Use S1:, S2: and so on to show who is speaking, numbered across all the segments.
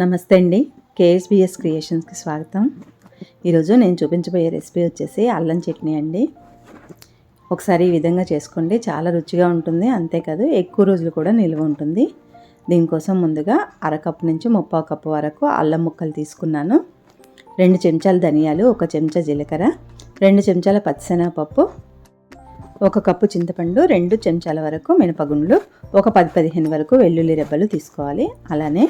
S1: నమస్తే అండి. కేఎస్బిఎస్ క్రియేషన్స్కి స్వాగతం. ఈరోజు నేను చూపించబోయే రెసిపీ వచ్చేసి అల్లం చట్నీ అండి. ఒకసారి ఈ విధంగా చేసుకోండి, చాలా రుచిగా ఉంటుంది. అంతేకాదు ఎక్కువ రోజులు కూడా నిల్వ ఉంటుంది. దీనికోసం ముందుగా అరకప్పు నుంచి 3/4 కప్పు వరకు అల్లం ముక్కలు తీసుకున్నాను. 2 చెంచాల ధనియాలు, 1 చెంచా జీలకర్ర, 2 చెంచాల పచ్చిశనగపప్పు, 1 కప్పు చింతపండు, 2 చెంచాల వరకు మినపగుండ్లు, ఒక 10-15 వరకు వెల్లుల్లి రెబ్బలు తీసుకోవాలి. అలానే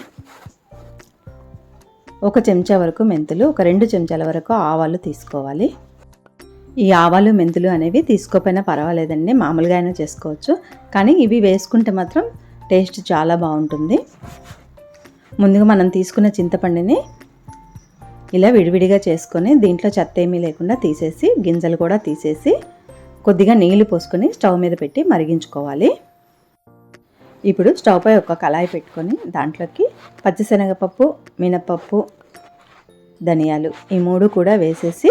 S1: 1 చెంచా వరకు మెంతులు, ఒక 2 చెంచాల వరకు ఆవాలు తీసుకోవాలి. ఈ ఆవాలు మెంతులు అనేవి తీసుకోకపోయినా పర్వాలేదండి, మామూలుగా అయినా చేసుకోవచ్చు. కానీ ఇవి వేసుకుంటే మాత్రం టేస్ట్ చాలా బాగుంటుంది. ముందుగా మనం తీసుకున్న చింతపండుని ఇలా విడివిడిగా చేసుకొని దీంట్లో చెత్త ఏమీ లేకుండా తీసేసి, గింజలు కూడా తీసేసి కొద్దిగా నీళ్లు పోసుకొని స్టవ్ మీద పెట్టి మరిగించుకోవాలి. ఇప్పుడు స్టవ్ పై ఒక కళాయి పెట్టుకొని దాంట్లోకి పచ్చిశనగపప్పు, మినపప్పు, ధనియాలు ఈ 3 కూడా వేసేసి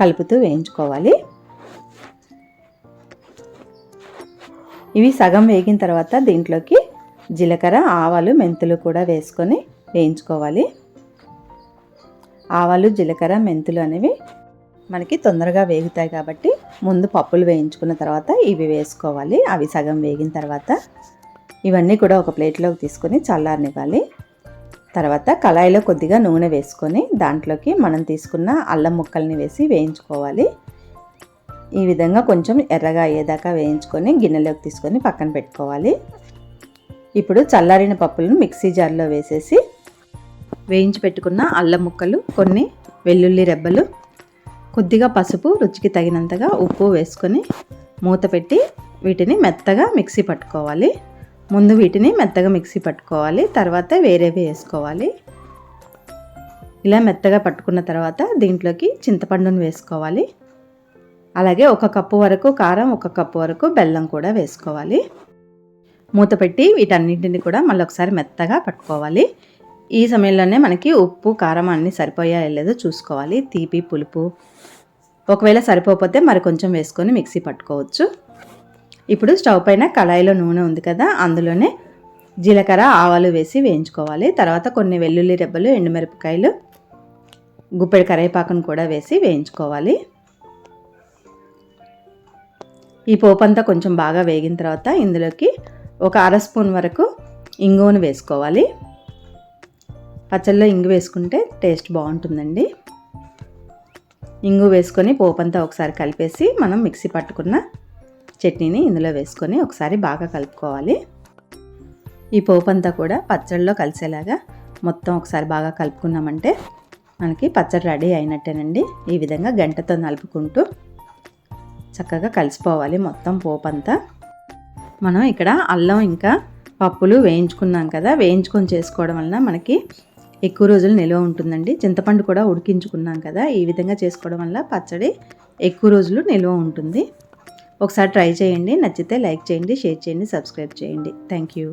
S1: కలుపుతూ వేయించుకోవాలి. ఇవి సగం వేగిన తర్వాత దీంట్లోకి జీలకర్ర, ఆవాలు, మెంతులు కూడా వేసుకొని వేయించుకోవాలి. ఆవాలు, జీలకర్ర, మెంతులు అనేవి మనకి తొందరగా వేగుతాయి కాబట్టి ముందు పప్పులు వేయించుకున్న తర్వాత ఇవి వేసుకోవాలి. అవి సగం వేగిన తర్వాత ఇవన్నీ కూడా ఒక ప్లేట్లోకి తీసుకొని చల్లారనివ్వాలి. తర్వాత కళాయిలో కొద్దిగా నూనె వేసుకొని దాంట్లోకి మనం తీసుకున్న అల్లం ముక్కల్ని వేసి వేయించుకోవాలి. ఈ విధంగా కొంచెం ఎర్రగా అయ్యేదాకా వేయించుకొని గిన్నెలోకి తీసుకొని పక్కన పెట్టుకోవాలి. ఇప్పుడు చల్లారిన పప్పులను మిక్సీ జార్లో వేసేసి వేయించి పెట్టుకున్న అల్లం ముక్కలు, కొన్ని వెల్లుల్లి రెబ్బలు, కొద్దిగా పసుపు, రుచికి తగినంతగా ఉప్పు వేసుకొని మూత పెట్టి వీటిని మెత్తగా మిక్సీ పట్టుకోవాలి. ముందు వీటిని మెత్తగా మిక్సీ పట్టుకోవాలి, తర్వాత వేరేవి వేసుకోవాలి. ఇలా మెత్తగా పట్టుకున్న తర్వాత దీంట్లోకి చింతపండును వేసుకోవాలి. అలాగే 1 కప్పు వరకు కారం, 1 కప్పు వరకు బెల్లం కూడా వేసుకోవాలి. మూత పెట్టి వీటన్నింటిని కూడా మళ్ళీ ఒకసారి మెత్తగా పట్టుకోవాలి. ఈ సమయంలోనే మనకి ఉప్పు, కారం అన్నీ సరిపోయాయో లేదో చూసుకోవాలి. తీపి, పులుపు ఒకవేళ సరిపోతే మరి కొంచెం వేసుకొని మిక్సీ పట్టుకోవచ్చు. ఇప్పుడు స్టవ్ పైన కళాయిలో నూనె ఉంది కదా, అందులోనే జీలకర్ర, ఆవాలు వేసి వేయించుకోవాలి. తర్వాత కొన్ని వెల్లుల్లి రెబ్బలు, ఎండుమిరపకాయలు, గుప్పెడు కరివేపాకును కూడా వేసి వేయించుకోవాలి. ఈ పోపు అంతా కొంచెం బాగా వేగిన తర్వాత ఇందులోకి ఒక 1/2 స్పూన్ వరకు ఇంగువను వేసుకోవాలి. పచ్చళ్ళలో ఇంగు వేసుకుంటే టేస్ట్ బాగుంటుందండి. ఇంగు వేసుకొని పోపంతా ఒకసారి కలిపేసి మనం మిక్సీ పట్టుకున్న చట్నీని ఇందులో వేసుకొని ఒకసారి బాగా కలుపుకోవాలి. ఈ పోపంతా కూడా పచ్చడిలో కలిసేలాగా మొత్తం ఒకసారి బాగా కలుపుకున్నామంటే మనకి పచ్చడి రెడీ అయినట్టేనండి. ఈ విధంగా గంటతో నలుపుకుంటూ చక్కగా కలిసిపోవాలి మొత్తం పోపంతా. మనం ఇక్కడ అల్లం ఇంకా పప్పులు వేయించుకున్నాం కదా, వేయించుకొని చేసుకోవడం వలన మనకి ఎక్కువ రోజులు నిల్వ ఉంటుందండి. చింతపండు కూడా ఉడికించుకున్నాం కదా, ఈ విధంగా చేసుకోవడం వల్ల పచ్చడి ఎక్కువ రోజులు నిల్వ ఉంటుంది. ఒకసారి ట్రై చేయండి. నచ్చితే లైక్ చేయండి, షేర్ చేయండి, సబ్స్క్రైబ్ చేయండి. Thank you.